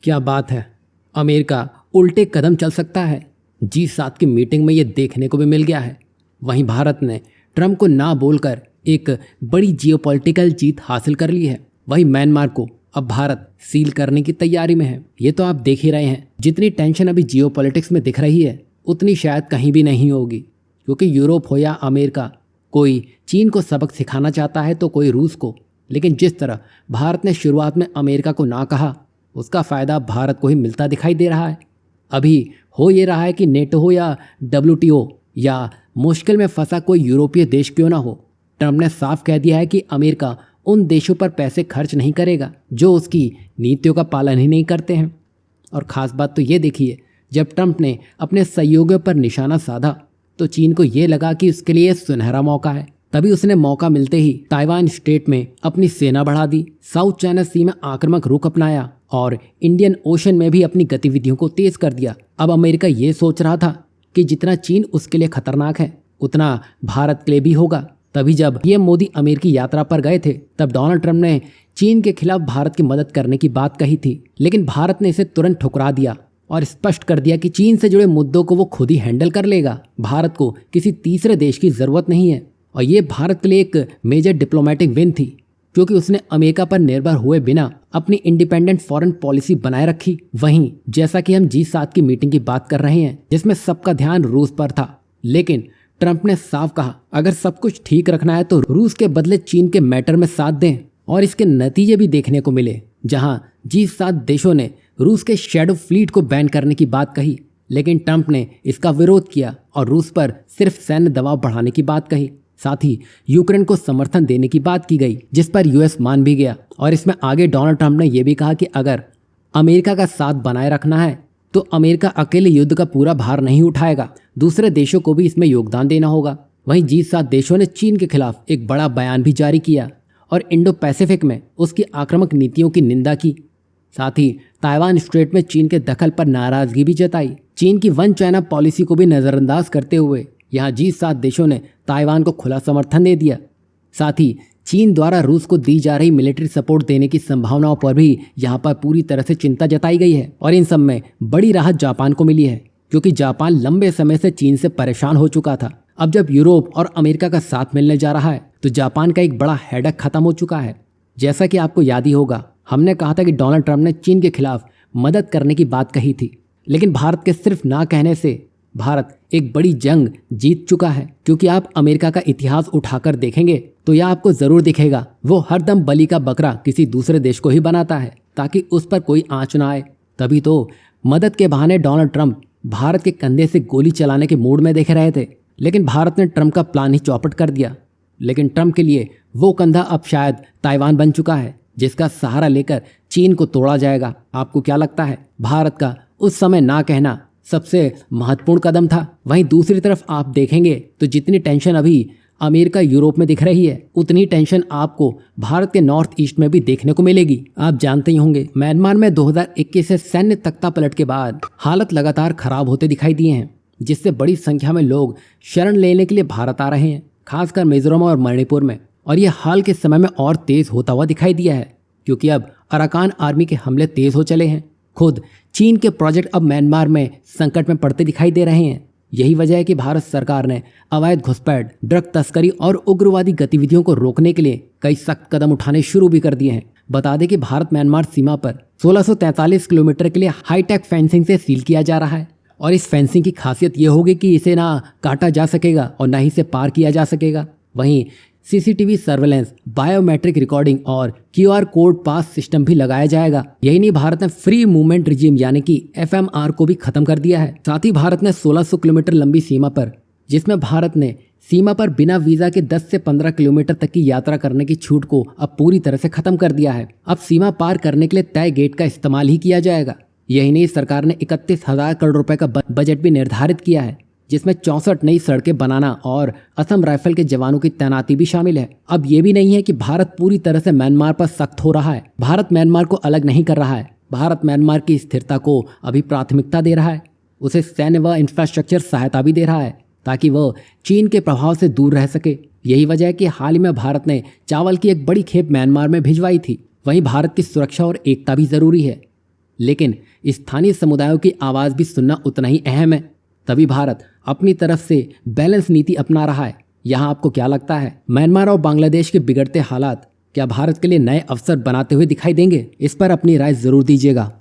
क्या बात है, अमेरिका उल्टे कदम चल सकता है। G7 की मीटिंग में ये देखने को भी मिल गया है। वहीं भारत ने ट्रंप को ना बोलकर एक बड़ी जियोपॉलिटिकल जीत हासिल कर ली है। वहीं म्यांमार को अब भारत सील करने की तैयारी में है। ये तो आप देख ही रहे हैं, जितनी टेंशन अभी जियोपॉलिटिक्स में दिख रही है उतनी शायद कहीं भी नहीं होगी, क्योंकि यूरोप हो या अमेरिका, कोई चीन को सबक सिखाना चाहता है तो कोई रूस को। लेकिन जिस तरह भारत ने शुरुआत में अमेरिका को ना कहा, उसका फ़ायदा भारत को ही मिलता दिखाई दे रहा है। अभी हो ये रहा है कि नेटो हो या WTO या मुश्किल में फंसा कोई यूरोपीय देश क्यों ना हो, ट्रंप ने साफ कह दिया है कि अमेरिका उन देशों पर पैसे खर्च नहीं करेगा जो उसकी नीतियों का पालन ही नहीं करते हैं। और ख़ास बात तो ये देखिए, जब ट्रंप ने अपने सहयोगियों पर निशाना साधा तो चीन को ये लगा कि उसके लिए सुनहरा मौका है। तभी उसने मौका मिलते ही ताइवान स्ट्रेट में अपनी सेना बढ़ा दी, साउथ चाइना सी में आक्रामक रुख अपनाया और इंडियन ओशन में भी अपनी गतिविधियों को तेज कर दिया। अब अमेरिका ये सोच रहा था कि जितना चीन उसके लिए खतरनाक है उतना भारत के लिए भी होगा। तभी जब पीएम मोदी अमेरिकी यात्रा पर गए थे तब डोनाल्ड ट्रंप ने चीन के खिलाफ भारत की मदद करने की बात कही थी, लेकिन भारत ने इसे तुरंत ठुकरा दिया और स्पष्ट कर दिया कि चीन से जुड़े मुद्दों को वो खुद ही हैंडल कर लेगा। भारत को किसी तीसरे देश की जरूरत नहीं है। और ये भारत के लिए एक मेजर डिप्लोमेटिक विन थी, क्योंकि उसने अमेरिका पर निर्भर हुए बिना अपनी इंडिपेंडेंट फॉरेन पॉलिसी बनाए रखी। वहीं जैसा कि हम G7 की मीटिंग की बात कर रहे हैं जिसमें सबका ध्यान रूस पर था, लेकिन ट्रंप ने साफ कहा अगर सब कुछ ठीक रखना है तो रूस के बदले चीन के मैटर में साथ दें। और इसके नतीजे भी देखने को मिले, जहां G7 देशों ने रूस के शैडो फ्लीट को बैन करने की बात कही, लेकिन ट्रंप ने इसका विरोध किया और रूस पर सिर्फ सैन्य दबाव बढ़ाने की बात कही। साथ ही यूक्रेन को समर्थन देने की बात की गई, जिस पर यूएस मान भी गया। और इसमें आगे डोनाल्ड ट्रंप ने यह भी कहा कि अगर अमेरिका का साथ बनाए रखना है तो अमेरिका अकेले युद्ध का पूरा भार नहीं उठाएगा, दूसरे देशों को भी इसमें योगदान देना होगा। वहीं G7 देशों ने चीन के खिलाफ एक बड़ा बयान भी जारी किया और इंडो पैसिफिक में उसकी आक्रामक नीतियों की निंदा की। साथ ही ताइवान स्ट्रेट में चीन के दखल पर नाराजगी भी जताई। चीन की वन चाइना पॉलिसी को भी नज़रअंदाज करते हुए यहाँ G7 देशों ने ताइवान को खुला समर्थन दे दिया। साथ ही चीन द्वारा रूस को दी जा रही मिलिट्री सपोर्ट देने की संभावनाओं पर भी यहाँ पर पूरी तरह से चिंता जताई गई है। और इन सब में बड़ी राहत जापान को मिली है, क्योंकि जापान लंबे समय से चीन से परेशान हो चुका था। अब जब यूरोप और अमेरिका का साथ मिलने जा रहा है तो जापान का एक बड़ा हेडेक खत्म हो चुका है। जैसा कि आपको याद ही होगा, हमने कहा था कि डोनाल्ड ट्रंप ने चीन के खिलाफ मदद करने की बात कही थी, लेकिन भारत के सिर्फ ना कहने से भारत एक बड़ी जंग जीत चुका है। क्योंकि आप अमेरिका का इतिहास उठाकर देखेंगे तो यह आपको जरूर दिखेगा, वो हरदम बलि का बकरा किसी दूसरे देश को ही बनाता है ताकि उस पर कोई आंच ना आए। तभी तो मदद के बहाने डोनाल्ड ट्रंप भारत के कंधे से गोली चलाने के मूड में देख रहे थे, लेकिन भारत ने ट्रंप का प्लान ही चौपट कर दिया। लेकिन ट्रंप के लिए वो कंधा अब शायद ताइवान बन चुका है, जिसका सहारा लेकर चीन को तोड़ा जाएगा। आपको क्या लगता है, भारत का उस समय ना कहना सबसे महत्वपूर्ण कदम था? वहीं दूसरी तरफ आप देखेंगे तो जितनी टेंशन अभी अमेरिका यूरोप में दिख रही है, उतनी टेंशन आपको भारत के नॉर्थ ईस्ट में भी देखने को मिलेगी। आप जानते ही होंगे, म्यांमार में 2021 से सैन्य तख्तापलट के बाद हालत लगातार खराब होते दिखाई दिए हैं, जिससे बड़ी संख्या में लोग शरण लेने के लिए भारत आ रहे हैं, खासकर मिजोरम और मणिपुर में। और ये हाल के समय में और तेज होता हुआ दिखाई दिया है, क्योंकि अब अराकान आर्मी के हमले तेज हो चले हैं। खुद चीन के प्रोजेक्ट अब म्यांमार में संकट में पड़ते दिखाई दे रहे हैं। यही वजह है कि भारत सरकार ने अवैध घुसपैठ, ड्रग तस्करी और उग्रवादी गतिविधियों को रोकने के लिए कई सख्त कदम उठाने शुरू भी कर दिए हैं। बता दें कि भारत म्यांमार सीमा पर 1643 किलोमीटर के लिए हाईटेक फेंसिंग से सील किया जा रहा है। और इस फेंसिंग की खासियत ये होगी कि इसे ना काटा जा सकेगा और ना ही इसे पार किया जा सकेगा। वहीं CCTV सर्वेलेंस, बायोमेट्रिक रिकॉर्डिंग और QR कोड पास सिस्टम भी लगाया जाएगा। यही नहीं, भारत ने फ्री मूवमेंट रिजीम यानी कि FMR को भी खत्म कर दिया है। साथ ही भारत ने 1600 किलोमीटर लंबी सीमा पर, जिसमें भारत ने सीमा पर बिना वीजा के 10 से 15 किलोमीटर तक की यात्रा करने की छूट को अब पूरी तरह से खत्म कर दिया है। अब सीमा पार करने के लिए तय गेट का इस्तेमाल ही किया जाएगा। यही नहीं, सरकार ने 31,000 करोड़ रुपए का बजट भी निर्धारित किया है, जिसमें 64 नई सड़कें बनाना और असम राइफल के जवानों की तैनाती भी शामिल है। अब ये भी नहीं है कि भारत पूरी तरह से म्यांमार पर सख्त हो रहा है। भारत म्यांमार को अलग नहीं कर रहा है। भारत म्यांमार की स्थिरता को अभी प्राथमिकता दे रहा है। उसे सैन्य व इंफ्रास्ट्रक्चर सहायता भी दे रहा है ताकि वह चीन के प्रभाव से दूर रह सके। यही वजह है कि हाल ही में भारत ने चावल की एक बड़ी खेप म्यांमार में भिजवाई थी। वहीं भारत की सुरक्षा और एकता भी जरूरी है। लेकिन स्थानीय समुदायों की आवाज़ भी सुनना उतना ही अहम है। तभी भारत अपनी तरफ से बैलेंस नीति अपना रहा है। यहाँ आपको क्या लगता है, म्यांमार और बांग्लादेश के बिगड़ते हालात क्या भारत के लिए नए अवसर बनाते हुए दिखाई देंगे? इस पर अपनी राय जरूर दीजिएगा।